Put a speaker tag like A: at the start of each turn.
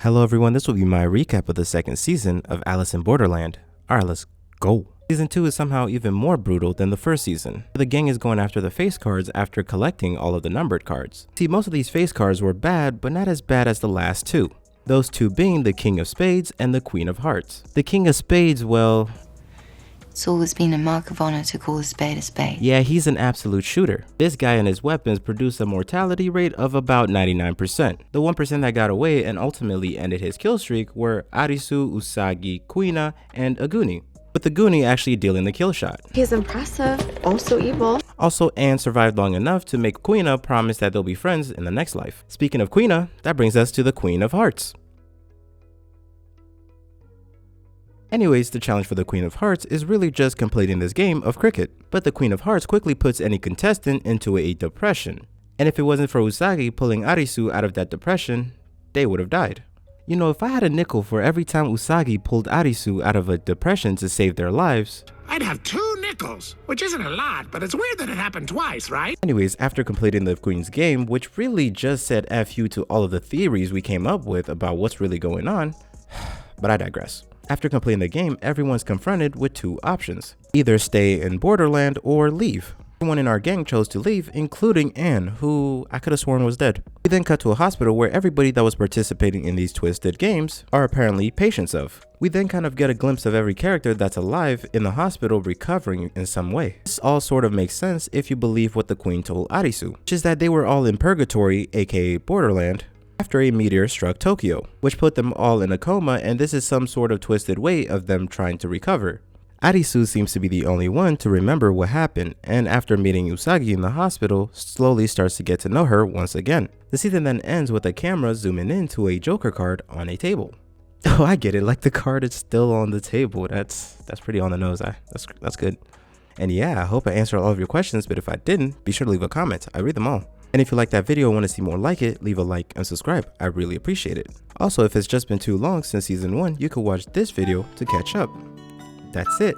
A: Hello everyone, this will be my recap of the second season of Alice in Borderland. Alright, let's go. Season 2 is somehow even more brutal than the first season. The gang is going after the face cards after collecting all of the numbered cards. See, most of these face cards were bad, but not as bad as the last two. Those two being the King of Spades and the Queen of Hearts. The King of Spades, well,
B: it's always been a mark of honor to call a spade a spade.
A: yeah, he's an absolute shooter. This guy and his weapons produce a mortality rate of about 99%. The 1% that got away and ultimately ended his kill streak were Arisu, Usagi, Kuina, and Aguni, with the Goonie actually dealing the kill shot.
C: He's impressive, also evil.
A: Also, Anne survived long enough to make Kuina promise that they'll be friends in the next life. Speaking of Kuina, that brings us to the Queen of Hearts. Anyways, the challenge for the Queen of Hearts is really just completing this game of cricket, but the Queen of Hearts quickly puts any contestant into a depression. And if it wasn't for Usagi pulling Arisu out of that depression, they would have died. You know, if I had a nickel for every time Usagi pulled Arisu out of a depression to save their lives,
D: I'd have 2 nickels, which isn't a lot, but it's weird that it happened twice, right?
A: Anyways, after completing the Queen's game, which really just said F you to all of the theories we came up with about what's really going on, but I digress. After completing the game, everyone's confronted with 2 options. Either stay in Borderland or leave. Everyone in our gang chose to leave, including Anne, who I could have sworn was dead. We then cut to a hospital where everybody that was participating in these twisted games are apparently patients of. We then kind of get a glimpse of every character that's alive in the hospital recovering in some way. This all sort of makes sense if you believe what the Queen told Arisu, which is that they were all in purgatory, aka Borderland, after a meteor struck Tokyo, which put them all in a coma, and this is some sort of twisted way of them trying to recover. Arisu seems to be the only one to remember what happened, and after meeting Usagi in the hospital, slowly starts to get to know her once again. The season then ends with a camera zooming into a Joker card on a table. Oh, I get it, like the card is still on the table. That's pretty on the nose. That's good. And yeah, I hope I answered all of your questions, but if I didn't, be sure to leave a comment. I read them all. And if you like that video and want to see more like it, leave a like and subscribe. I really appreciate it. Also, if it's just been too long since season 1, you could watch this video to catch up. That's it.